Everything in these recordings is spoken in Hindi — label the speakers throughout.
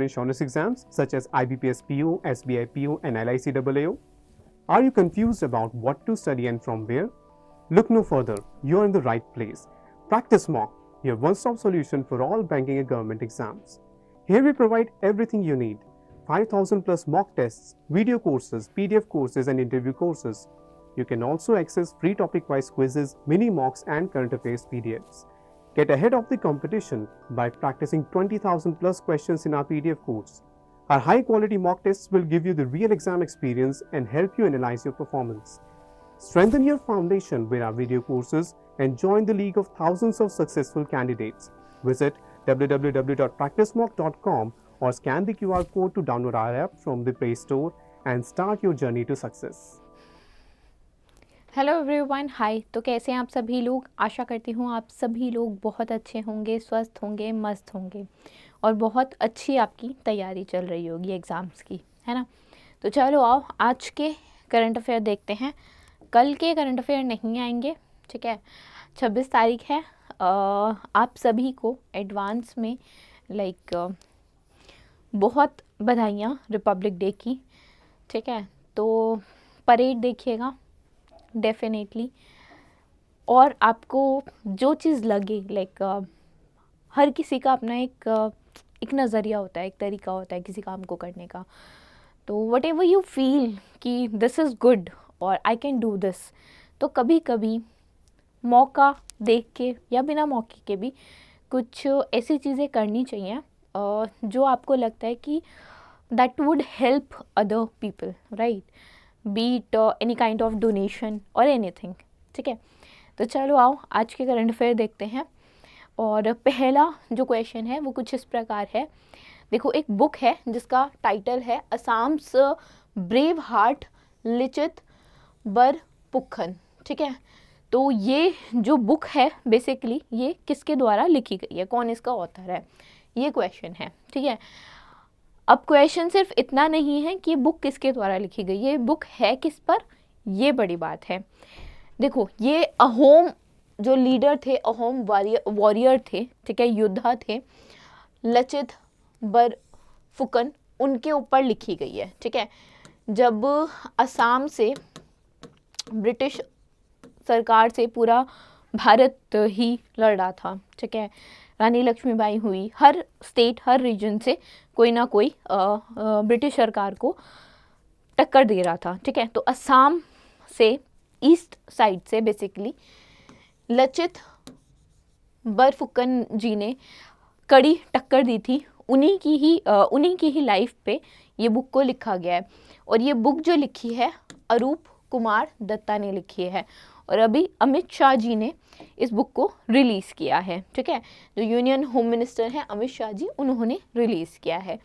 Speaker 1: insurance exams such as IBPS PO, SBI PO, and LIC AAO? Are you confused about what to study and from where? Look no further, you're in the right place. Practice Mock, your one-stop solution for all banking and government exams. Here we provide everything you need. 5,000 plus mock tests, video courses, PDF courses, and interview courses. You can also access free topic-wise quizzes, mini mocks, and current affairs PDFs. Get ahead of the competition by practicing 20,000 plus questions in our PDF course. Our high-quality mock tests will give you the real exam experience and help you analyze your performance. Strengthen your foundation with our video courses and join the league of thousands of successful candidates. Visit www.practicemock.com or scan the QR code to download our app from the Play Store and start your journey to success.
Speaker 2: Hello everyone, hi. तो कैसे हैं आप सभी लोग? आशा करती हूँ आप सभी लोग बहुत अच्छे होंगे, स्वस्थ होंगे, मस्त होंगे और बहुत अच्छी आपकी तैयारी चल रही होगी एग्ज़ाम्स की, है ना। तो चलो आओ आज के करंट अफेयर देखते हैं। कल के करंट अफेयर नहीं आएंगे, ठीक है। 26 तारीख है। आप सभी को एडवांस में बहुत बधाइयाँ रिपब्लिक डे की, ठीक है। तो परेड देखिएगा डेफिनेटली, और आपको जो चीज़ लगे हर किसी का अपना एक नज़रिया होता है, एक तरीका होता है किसी काम को करने का। तो वट एवर यू फील कि दिस इज़ गुड और आई कैन डू दिस, तो कभी कभी मौका देख के या बिना मौके के भी कुछ ऐसी चीज़ें करनी चाहिए जो आपको लगता है कि that would help other people, right, B it any kind of donation और एनीथिंग, ठीक है। तो चलो आओ आज के करंट अफेयर देखते हैं। और पहला जो क्वेश्चन है वो कुछ इस प्रकार है। देखो, एक बुक है जिसका टाइटल है असम्स ब्रेव हार्ट लिचित बरपुखन, ठीक है। तो ये जो बुक है बेसिकली ये किसके द्वारा लिखी गई है, कौन इसका ऑथर है, ये क्वेश्चन है, ठीक है। अब क्वेश्चन सिर्फ इतना नहीं है कि ये बुक किसके द्वारा लिखी गई, ये बुक है किस पर, ये बड़ी बात है। देखो, ये अहोम जो लीडर थे, अहोम वॉरियर थे, ठीक है, योद्धा थे, लचित बरफुकन, उनके ऊपर लिखी गई है, ठीक है। जब असम से ब्रिटिश सरकार से पूरा भारत ही लड़ रहा था, ठीक है, रानी लक्ष्मीबाई हुई, हर स्टेट हर रीजन से कोई ना कोई ब्रिटिश सरकार को टक्कर दे रहा था, ठीक है। तो असम से ईस्ट साइड से बेसिकली लचित बरफुकन जी ने कड़ी टक्कर दी थी। उन्हीं की ही लाइफ पे ये बुक को लिखा गया है। और ये बुक जो लिखी है अरूप कुमार दत्ता ने लिखी है, और अभी अमित शाह जी ने इस बुक को रिलीज़ किया है, ठीक है। जो यूनियन होम मिनिस्टर हैं अमित शाह जी, उन्होंने रिलीज़ किया है।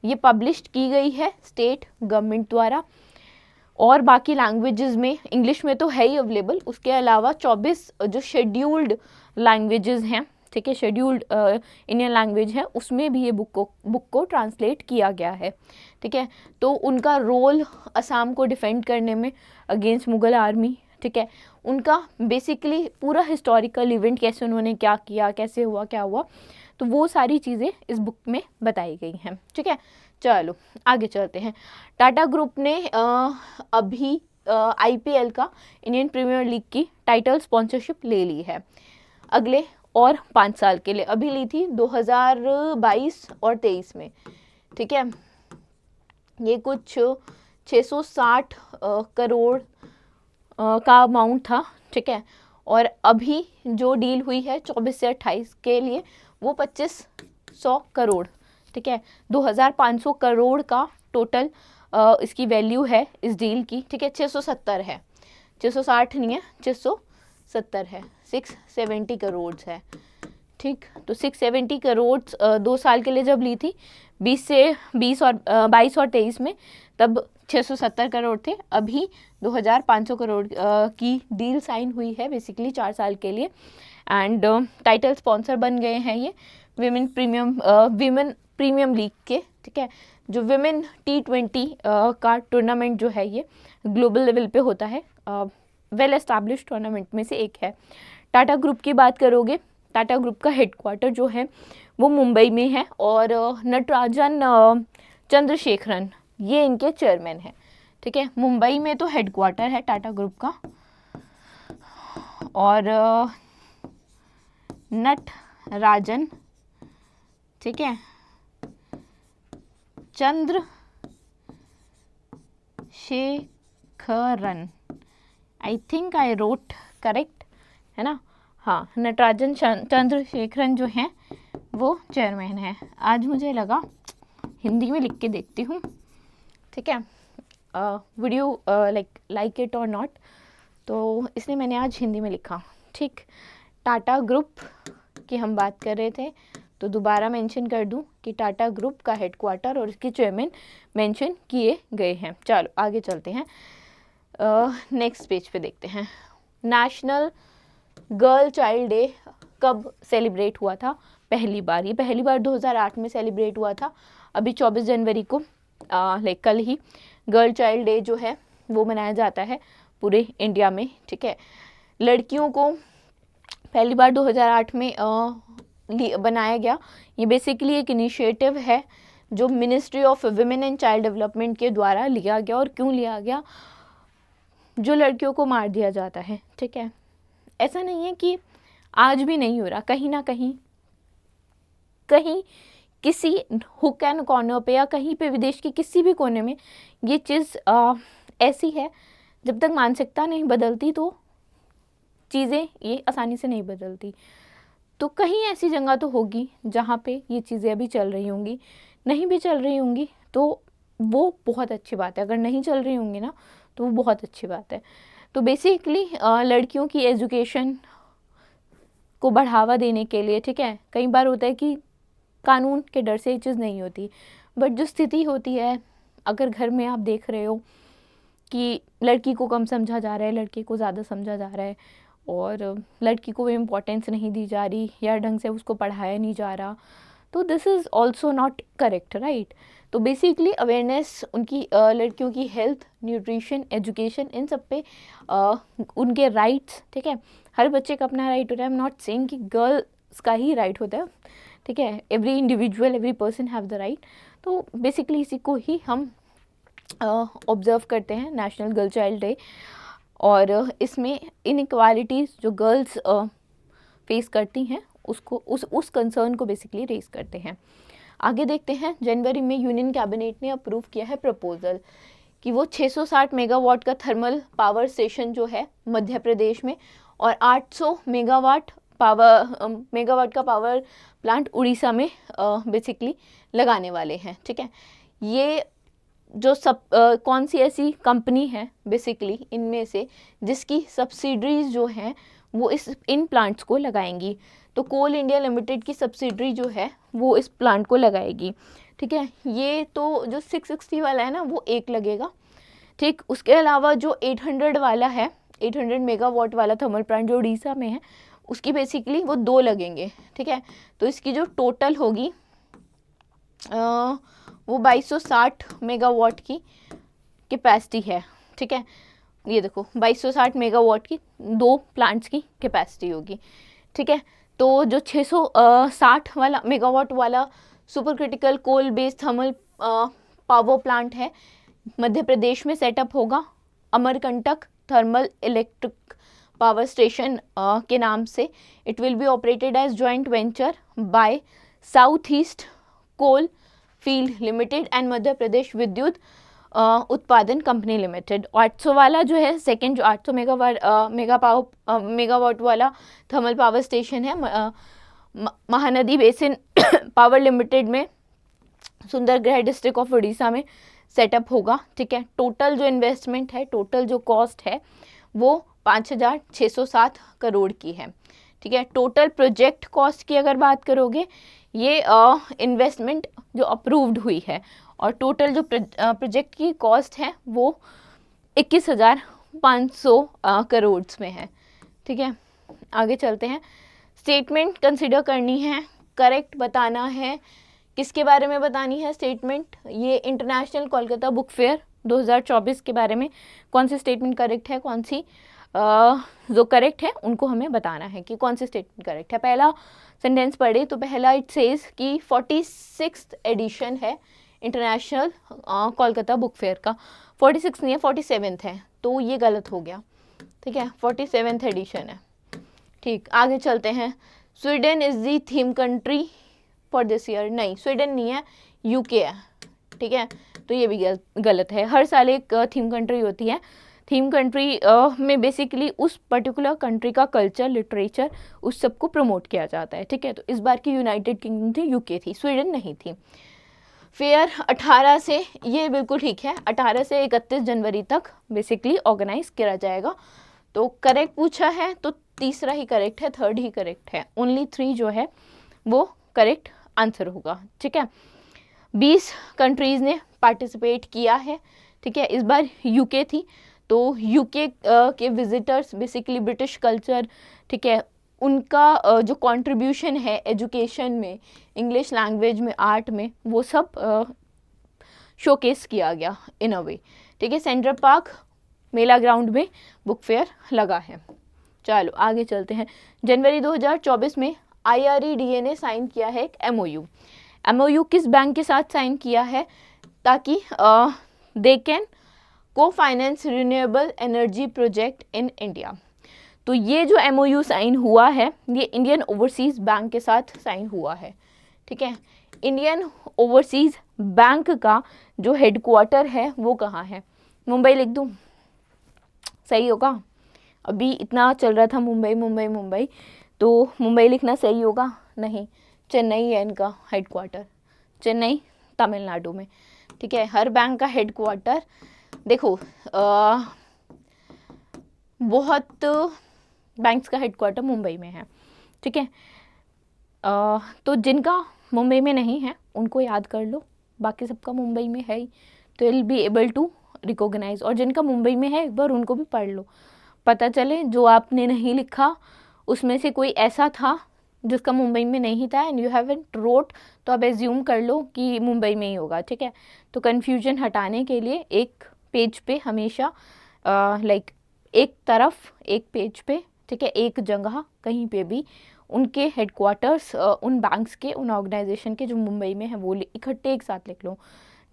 Speaker 2: ये पब्लिश की गई है स्टेट गवर्नमेंट द्वारा, और बाकी लैंग्वेजेस में, इंग्लिश में तो है ही अवेलेबल, उसके अलावा 24 जो शेड्यूल्ड लैंग्वेजेस हैं, ठीक है, शेड्यूल्ड इंडियन लैंग्वेज है, उसमें भी ये बुक को ट्रांसलेट किया गया है, ठीक है। तो उनका रोल असम को डिफेंड करने में अगेंस्ट मुग़ल आर्मी, ठीक है, उनका बेसिकली पूरा हिस्टोरिकल इवेंट, कैसे उन्होंने क्या किया, कैसे हुआ, क्या हुआ, तो वो सारी चीज़ें इस बुक में बताई गई हैं, ठीक है। चलो आगे चलते हैं। टाटा ग्रुप ने अभी IPL का, इंडियन प्रीमियर लीग की टाइटल स्पॉन्सरशिप ले ली है अगले और 5 साल के लिए। अभी ली थी 2022 और 23 में, ठीक है। ये कुछ 660 करोड़ का अमाउंट था, ठीक है। और अभी जो डील हुई है 24 से 28 के लिए वो 2500 करोड़, ठीक है, 2500 करोड़ का टोटल इसकी वैल्यू है इस डील की, ठीक है। 670 है, 660 नहीं है, 670 है, 670 करोड़ है, ठीक। तो 670 करोड़ 2 साल के लिए जब ली थी 22 और 23 में, तब 670 करोड़ थे। अभी 2500 करोड़ की डील साइन हुई है बेसिकली 4 साल के लिए। एंड टाइटल स्पॉन्सर बन गए हैं ये विमेन प्रीमियम लीग के, ठीक है। जो विमेन T20 का टूर्नामेंट जो है ये ग्लोबल लेवल पे होता है, वेल एस्टैब्लिश्ड टूर्नामेंट में से एक है। टाटा ग्रुप की बात करोगे टाटा ग्रुप का हेडक्वार्टर जो है वो मुंबई में है और नटराजन चंद्रशेखरन ये इनके चेयरमैन हैं, ठीक है। मुंबई में तो हेडक्वार्टर है टाटा ग्रुप का। और नटराजन, ठीक है, Chandrasekaran, I think I wrote correct, है ना। हाँ, नटराजन चंद्रशेखरन जो हैं वो चेयरमैन है। आज मुझे लगा हिंदी में लिख के देखती हूँ, ठीक है। वीडियो लाइक इट और नॉट, तो इसलिए मैंने आज हिंदी में लिखा, ठीक। टाटा ग्रुप की हम बात कर रहे थे, तो दोबारा मेंशन कर दूं कि टाटा ग्रुप का हेडक्वार्टर और इसके चेयरमैन मेंशन किए गए हैं। चलो आगे चलते हैं, नेक्स्ट पेज पे देखते हैं। नेशनल गर्ल चाइल्ड डे कब सेलिब्रेट हुआ था पहली बार? ये पहली बार 2008 में सेलिब्रेट हुआ था। अभी 24 जनवरी को कल ही गर्ल चाइल्ड डे जो है वो मनाया जाता है पूरे इंडिया में, ठीक है। लड़कियों को पहली बार 2008 में बनाया गया। ये बेसिकली एक इनिशिएटिव है जो ministry of women and child development के द्वारा लिया गया। और क्यों लिया गया? जो लड़कियों को मार दिया जाता है, ठीक है। ऐसा नहीं है कि आज भी नहीं हो रहा, कहीं ना कहीं किसी हुक एंड कॉर्नर पे या कहीं पे विदेश के किसी भी कोने में ये चीज़ ऐसी है, जब तक मानसिकता नहीं बदलती तो चीज़ें ये आसानी से नहीं बदलती। तो कहीं ऐसी जगह तो होगी जहाँ पे ये चीज़ें अभी चल रही होंगी, नहीं भी चल रही होंगी तो वो बहुत अच्छी बात है। अगर नहीं चल रही होंगी ना तो वो बहुत अच्छी बात है। तो बेसिकली लड़कियों की एजुकेशन को बढ़ावा देने के लिए, ठीक है, कई बार होता है कि कानून के डर से ये चीज़ नहीं होती, बट जो स्थिति होती है, अगर घर में आप देख रहे हो कि लड़की को कम समझा जा रहा है, लड़के को ज़्यादा समझा जा रहा है और लड़की को इम्पोर्टेंस नहीं दी जा रही या ढंग से उसको पढ़ाया नहीं जा रहा, तो this is also not correct, right. तो बेसिकली अवेयरनेस उनकी लड़कियों की हेल्थ, न्यूट्रिशन, एजुकेशन, इन सब पे उनके राइट्स, ठीक है। हर बच्चे का अपना राइट होता है। आई एम नॉट सेइंग कि गर्ल्स का ही राइट होता है, ठीक है। Every individual, every person have the right. तो बेसिकली इसी को ही हम ऑब्जर्व करते हैं नेशनल गर्ल चाइल्ड डे। और इसमें इनइक्वालिटीज़ जो गर्ल्स फेस करती हैं उसको उस कंसर्न को बेसिकली रेज करते हैं। आगे देखते हैं। जनवरी में यूनियन कैबिनेट ने अप्रूव किया है प्रपोजल कि वो 660 मेगावाट का थर्मल पावर स्टेशन जो है मध्य प्रदेश में और 800 मेगावाट का पावर प्लांट उड़ीसा में बेसिकली लगाने वाले हैं, ठीक है। ये जो कौन सी ऐसी कंपनी है बेसिकली इनमें से जिसकी सब्सिडरीज जो हैं वो इन प्लांट्स को लगाएंगी? तो कोल इंडिया लिमिटेड की सब्सिडरी जो है वो इस प्लांट को लगाएगी, ठीक है। ये तो जो 660 वाला है ना वो एक लगेगा, ठीक। उसके अलावा जो 800 वाला है, 800 मेगावाट वाला थर्मल प्लांट जो उड़ीसा में है, उसकी बेसिकली वो 2 लगेंगे, ठीक है। तो इसकी जो टोटल होगी वो 2260 मेगावाट की कैपेसिटी है, ठीक है। ये देखो 2260 मेगावाट की 2 प्लांट्स की कैपेसिटी होगी, ठीक है। तो जो 660 वाला मेगावाट वाला super critical coal based thermal power plant है मध्य प्रदेश में सेटअप होगा Amarkantak thermal electric power station के नाम से। It will be operated as joint venture by South East Coal Field Limited and Madhya Pradesh Vidyut Utpadan company limited. 800 वाला जो है सेकेंड, जो 800 मेगावाट वाला थर्मल पावर स्टेशन है महानदी बेसिन पावर लिमिटेड में सुंदरगढ़ डिस्ट्रिक्ट ऑफ उड़ीसा में सेटअप होगा, ठीक है। टोटल जो इन्वेस्टमेंट है, टोटल जो कॉस्ट है वो 5607 करोड़ की है, ठीक है। टोटल प्रोजेक्ट कॉस्ट की अगर बात करोगे, ये इन्वेस्टमेंट जो अप्रूव्ड हुई है और टोटल जो प्रोजेक्ट की कॉस्ट है वो 21,500 करोड़ में है, ठीक है। आगे चलते हैं। स्टेटमेंट कंसिडर करनी है, करेक्ट बताना है। किसके बारे में बतानी है स्टेटमेंट? ये इंटरनेशनल कोलकाता बुक फेयर 2024 के बारे में कौन सी स्टेटमेंट करेक्ट है, कौन सी जो करेक्ट है उनको हमें बताना है कि कौन सी स्टेटमेंट करेक्ट है। पहला सेंटेंस पढ़े तो पहला इट सेज कि 46th एडिशन है इंटरनेशनल कोलकाता बुक फेयर का। 46 नहीं है, 47th है, तो ये गलत हो गया। ठीक है, 47th एडिशन है। ठीक, आगे चलते हैं। Sweden is the theme country for this year. नहीं, स्वीडन नहीं है, यूके है। ठीक है, तो ये भी गलत है। हर साल एक थीम कंट्री होती है। थीम कंट्री में बेसिकली उस पर्टिकुलर कंट्री का कल्चर, लिटरेचर, उस सब को प्रमोट किया जाता है। ठीक है, तो इस बार की यूनाइटेड किंगडम थी, यूके थी, स्वीडन नहीं थी। फेयर 18 से, ये बिल्कुल ठीक है, 18 से 31 जनवरी तक बेसिकली ऑर्गेनाइज किया जाएगा। तो करेक्ट पूछा है तो तीसरा ही करेक्ट है, थर्ड ही करेक्ट है। ओनली 3 जो है वो करेक्ट आंसर होगा। ठीक है, 20 कंट्रीज़ ने पार्टिसिपेट किया है। ठीक है, इस बार यूके थी, तो यूके के विजिटर्स बेसिकली ब्रिटिश कल्चर, ठीक है, उनका जो कंट्रीब्यूशन है एजुकेशन में, इंग्लिश लैंग्वेज में, आर्ट में, वो सब शोकेस किया गया इन अ वे। ठीक है, सेंट्रल पार्क मेला ग्राउंड में बुक फेयर लगा है। चलो आगे चलते हैं। जनवरी 2024 में IREDA ने साइन किया है एक MOU। MOU किस बैंक के साथ साइन किया है? ताकि दे कैन को finance renewable energy project in India. तो ये जो MOU साइन हुआ है ये इंडियन ओवरसीज़ बैंक के साथ साइन हुआ है। ठीक है, इंडियन ओवरसीज़ बैंक का जो हेडक्वार्टर है वो कहाँ है? मुंबई लिख दूँ, सही होगा? अभी इतना चल रहा था मुंबई मुंबई मुंबई, तो मुंबई लिखना सही होगा? नहीं, चेन्नई है इनका हेडक्वार्टर, चेन्नई तमिलनाडु में। ठीक है, हर बैंक का हेडक्वार्टर देखो, बहुत बैंक्स का हेडक्वार्टर मुंबई में है। ठीक है, तो जिनका मुंबई में नहीं है उनको याद कर लो, बाकी सबका मुंबई में है ही, तो will be able to recognise. और जिनका मुंबई में है एक बार उनको भी पढ़ लो, पता चले जो आपने नहीं लिखा उसमें से कोई ऐसा था जिसका मुंबई में नहीं था एंड यू हैवंट रोट, तो आप एज्यूम कर लो कि मुंबई में ही होगा। ठीक है, तो कन्फ्यूजन हटाने के लिए एक पेज पे हमेशा लाइक एक तरफ एक पेज पे, ठीक है, एक जगह कहीं पे भी उनके हेडक्वार्टर्स उन बैंक्स के, उन ऑर्गेनाइजेशन के जो मुंबई में है वो इकट्ठे एक साथ लिख लो।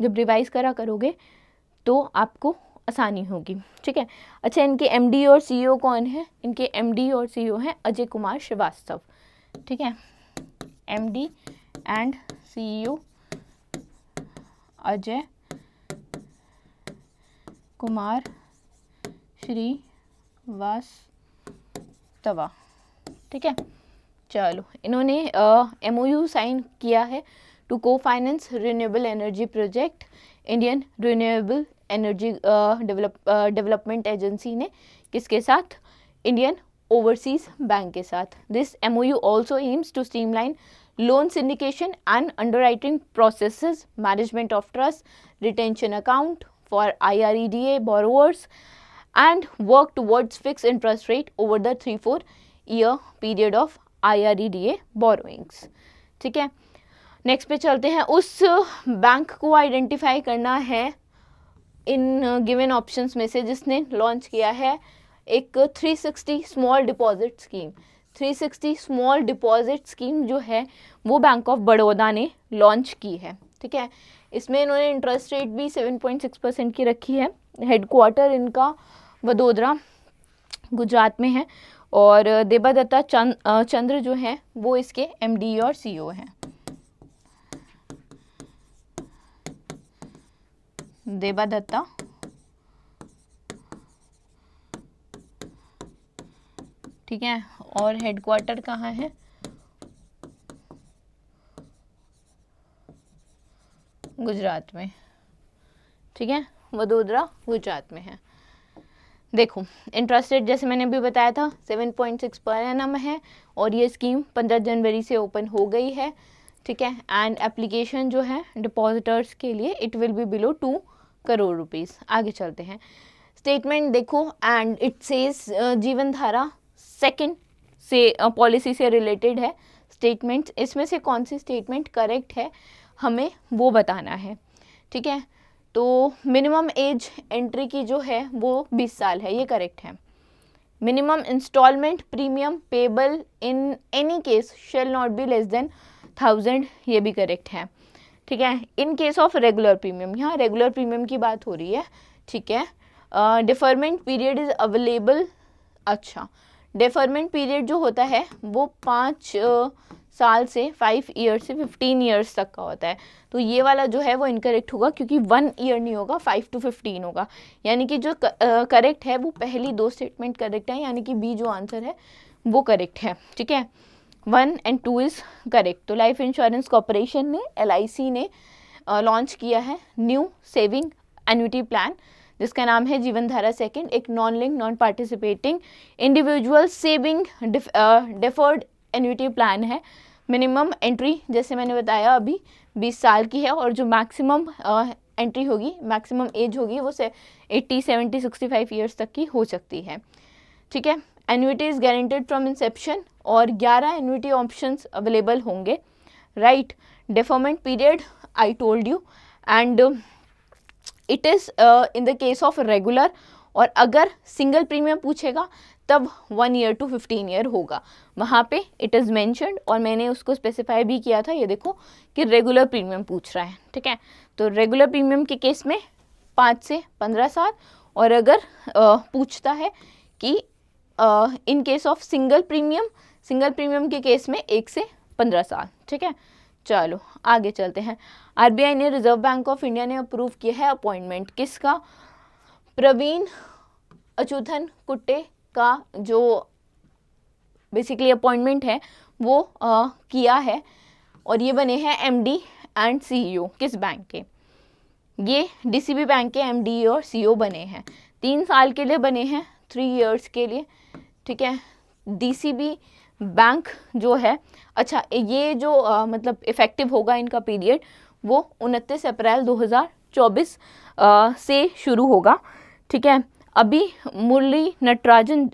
Speaker 2: जब रिवाइज करा करोगे तो आपको आसानी होगी। ठीक है, अच्छा, इनके MD और CEO कौन है? इनके MD और CEO हैं अजय कुमार श्रीवास्तव। ठीक है, MD and CEO Ajay Kumar Srivastava. ठीक है, चलो, इन्होंने MOU साइन किया है टू को finance renewable energy project Indian renewable energy development agency ने किसके साथ? इंडियन ओवरसीज बैंक के साथ। This MOU also aims to streamline loan syndication and underwriting processes, management of trust, retention account for IREDA borrowers and work towards fixed interest rate over the 3-4 year period of IREDA borrowings। ठीक है, नेक्स्ट पे चलते हैं। उस बैंक को आइडेंटिफाई करना है इन गिवन ऑप्शंस में से जिसने लॉन्च किया है एक 360 small deposit scheme. 360 small deposit scheme जो है वो बैंक ऑफ बड़ौदा ने लॉन्च की है। ठीक है, इसमें इन्होंने इंटरेस्ट रेट भी 7.6% की रखी है। हेडक्वार्टर इनका वडोदरा गुजरात में है और देबादत्ता चंद्र जो है वो इसके MD और CEO हैं। देबादत्ता ठीक है, और हेडक्वार्टर कहाँ है? गुजरात में। ठीक है, वडोदरा गुजरात में है। देखो, इंटरेस्ट रेट जैसे मैंने अभी बताया था 7.6 पर एनम है और ये स्कीम 15 जनवरी से ओपन हो गई है। ठीक है, एंड एप्लीकेशन जो है डिपॉजिटर्स के लिए it will be below 2 crore rupees. आगे चलते हैं। स्टेटमेंट देखो, एंड इट सेज जीवन धारा सेकेंड से पॉलिसी से रिलेटेड है स्टेटमेंट्स। इसमें से कौन सी स्टेटमेंट करेक्ट है हमें वो बताना है। ठीक है, तो मिनिमम एज एंट्री की जो है वो 20 साल है, ये करेक्ट है। Minimum instalment premium payable in any case shall not be less than 1000, ये भी करेक्ट है, ठीक है। In case of regular premium, यहाँ रेगुलर प्रीमियम की बात हो रही है, ठीक है। डिफरमेंट पीरियड इज अवेलेबल, अच्छा डिफरमेंट पीरियड जो होता है वो 5 साल से 5 ईयर्स से 15 ईयर्स तक का होता है, तो ये वाला जो है वो इनकरेक्ट होगा क्योंकि 1 ईयर नहीं होगा, 5 to 15 होगा, यानी कि जो करेक्ट है वो पहली 2 स्टेटमेंट करेक्ट है, यानी कि बी जो आंसर है वो करेक्ट है, ठीक है। 1 and 2 इज़ करेक्ट। तो लाइफ इंश्योरेंस कॉर्पोरेशन ने, LIC ने लॉन्च किया है न्यू सेविंग एन्युटी प्लान जिसका नाम है जीवन धारा सेकंड, एक non link non participating individual saving deferred annuity plan है। मिनिमम एंट्री जैसे मैंने बताया अभी 20 साल की है, और जो मैक्सिमम एंट्री होगी, मैक्सिमम एज होगी वो 80, 70, 65 ईयर्स तक की हो सकती है, ठीक है। Annuity is guaranteed from Inception और 11 एन्युटी ऑप्शंस अवेलेबल होंगे, right. Deferment period I told you, and it is in the case of regular, और अगर सिंगल प्रीमियम पूछेगा तब 1 ईयर to 15 ईयर होगा, वहाँ पे इट इज़ मैंशनड, और मैंने उसको स्पेसिफाई भी किया था, ये देखो कि रेगुलर प्रीमियम पूछ रहा है, ठीक है। तो रेगुलर प्रीमियम के केस में 5 से 15 साल, और अगर पूछता है कि इन केस ऑफ सिंगल प्रीमियम के केस में 1 से 15 साल, ठीक है। चलो आगे चलते हैं। RBI ने, रिजर्व बैंक ऑफ इंडिया ने अप्रूव किया है अपॉइंटमेंट किसका, प्रवीण अच्युथन कुट्टे का जो बेसिकली अपॉइंटमेंट है वो किया है, और ये बने हैं MD एंड CEO किस बैंक के, ये DCB बैंक के MD और CEO बने हैं, 3 साल के लिए बने हैं, 3 इयर्स के लिए, ठीक है। DCB बैंक जो है, अच्छा ये जो मतलब इफ़ेक्टिव होगा इनका पीरियड वो 29 अप्रैल 2024 से शुरू होगा, ठीक है। अभी मुरली नटराजन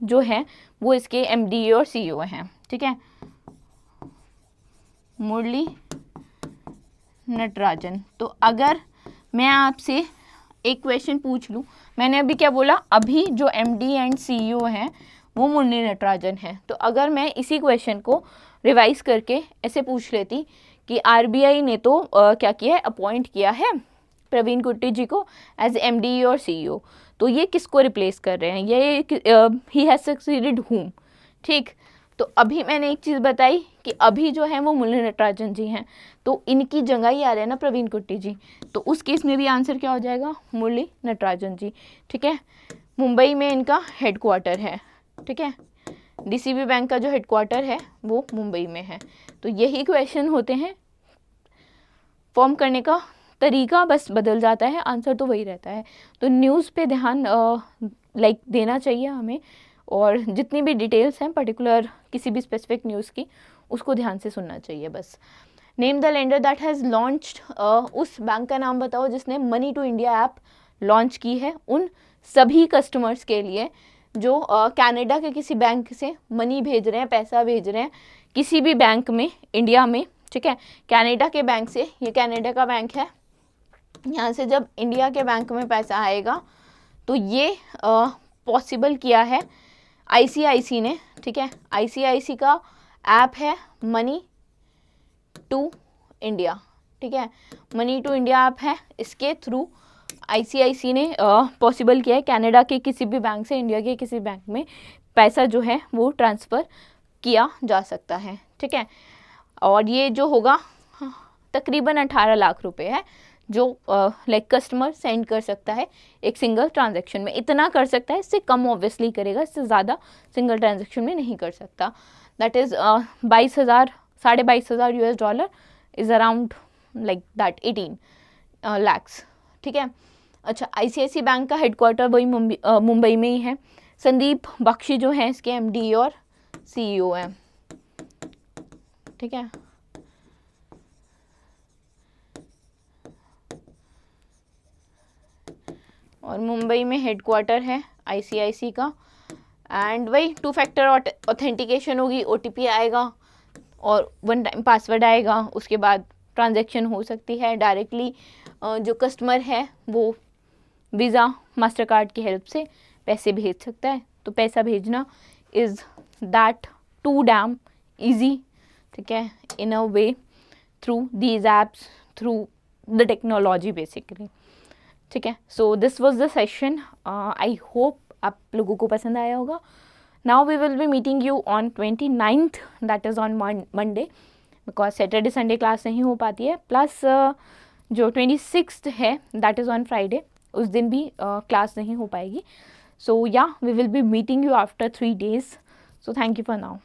Speaker 2: जो है वो इसके MD और CEO हैं, ठीक है। मुरली नटराजन, तो अगर मैं आपसे एक क्वेश्चन पूछ लूँ, मैंने अभी क्या बोला, अभी जो MD एंड CEO हैं वो मुरली नटराजन है, तो अगर मैं इसी क्वेश्चन को रिवाइज करके ऐसे पूछ लेती कि RBI ने तो क्या किया है, अपॉइंट किया है प्रवीण कुट्टी जी को एज MD और CEO, तो ये किसको रिप्लेस कर रहे हैं, ये ही हैज़ सक्सीडेड हूम, ठीक। तो अभी मैंने एक चीज़ बताई कि अभी जो है वो मुरली नटराजन जी हैं, तो इनकी जगह ही आ रहे हैं ना प्रवीण कुट्टी जी, तो उस केस में भी आंसर क्या हो जाएगा, मुरली नटराजन जी, ठीक है। मुंबई में इनका हेडक्वार्टर है, ठीक है। DCB बैंक का जो हेडक्वार्टर है वो मुंबई में है। तो यही क्वेश्चन होते हैं, फॉर्म करने का तरीका बस बदल जाता है, आंसर तो वही रहता है। तो न्यूज़ पे ध्यान लाइक देना चाहिए हमें, और जितनी भी डिटेल्स हैं पर्टिकुलर किसी भी स्पेसिफिक न्यूज़ की उसको ध्यान से सुनना चाहिए बस। Name the lender that has launched, उस बैंक का नाम बताओ जिसने money to India app launch की है उन सभी कस्टमर्स के लिए जो कनाडा के किसी बैंक से मनी भेज रहे हैं, पैसा भेज रहे हैं किसी भी बैंक में इंडिया में, ठीक है। कनाडा के बैंक से, ये कनाडा का बैंक है, यहाँ से जब इंडिया के बैंक में पैसा आएगा तो ये पॉसिबल किया है ICIC ने, ठीक है। ICIC का ऐप है मनी टू इंडिया, ठीक है। मनी टू इंडिया ऐप है, इसके थ्रू ICIC ने पॉसिबल किया है कनाडा के किसी भी बैंक से इंडिया के किसी बैंक में पैसा जो है वो ट्रांसफ़र किया जा सकता है, ठीक है। और ये जो होगा तकरीबन 18 लाख रुपए है जो लाइक कस्टमर सेंड कर सकता है एक सिंगल ट्रांजैक्शन में, इतना कर सकता है, इससे कम ऑब्वियसली करेगा, इससे ज़्यादा सिंगल ट्रांजैक्शन में नहीं कर सकता। That is 22,000 $22,000 US is around like that 18 lakhs, ठीक है। अच्छा, ICICI बैंक का हेडक्वार्टर वही मुंबई में ही है। संदीप बख्शी जो हैं इसके MD और CEO हैं, ठीक है। और मुंबई में हेडक्वार्टर है ICICI का, एंड वही 2 फैक्टर ऑथेंटिकेशन होगी, OTP आएगा और 1 टाइम पासवर्ड आएगा, उसके बाद ट्रांजैक्शन हो सकती है डायरेक्टली। जो कस्टमर है वो वीज़ा मास्टर कार्ड की हेल्प से पैसे भेज सकता है, तो पैसा भेजना is that too damn easy, ठीक है, in a way through these apps, through the technology basically, ठीक है. So this was the session. I hope आप लोगों को पसंद आया होगा. Now we will be meeting you on 29th, that is on Monday, because Saturday Sunday class नहीं हो पाती है. प्लस जो 26th है दैट इज़ ऑन फ्राइडे, उस दिन भी क्लास नहीं हो पाएगी. So yeah we will be meeting you after 3 days. So thank you for now.